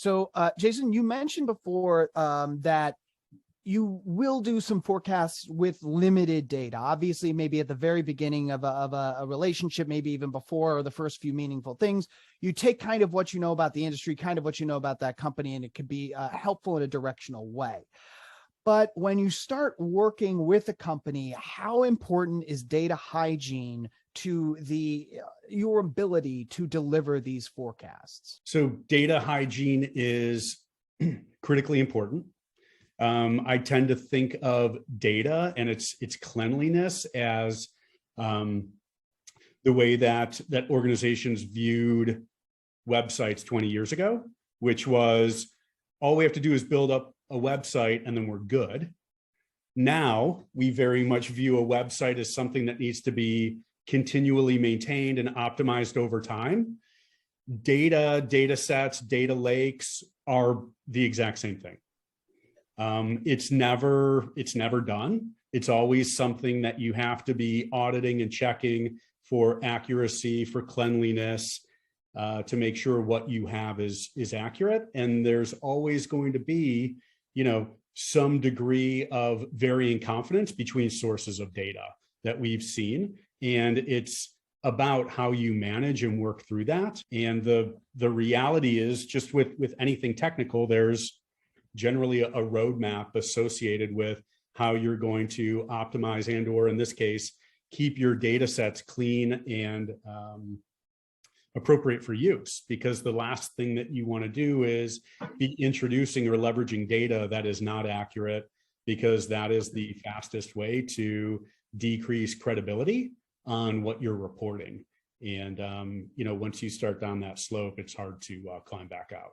So, Jason, you mentioned before that you will do some forecasts with limited data. Obviously, maybe at the very beginning of a relationship, maybe even before or the first few meaningful things, you take kind of what you know about the industry, kind of what you know about that company, and it could be helpful in a directional way. But when you start working with a company, how important is data hygiene to your ability to deliver these forecasts? So data hygiene is critically important. I tend to think of data and its cleanliness as the way that organizations viewed websites 20 years ago, which was all we have to do is build up a website and then we're good. Now we very much view a website as something that needs to be continually maintained and optimized over time. Data sets, data lakes are the exact same thing. It's never done. It's always something that you have to be auditing and checking for accuracy, for cleanliness, to make sure what you have is accurate. And there's always going to be, some degree of varying confidence between sources of data that we've seen. And it's about how you manage and work through that. And the reality is, just with anything technical, there's generally a roadmap associated with how you're going to optimize or in this case, keep your data sets clean and appropriate for use, because the last thing that you want to do is be introducing or leveraging data that is not accurate, because that is the fastest way to decrease credibility on what you're reporting. And, once you start down that slope, it's hard to climb back out.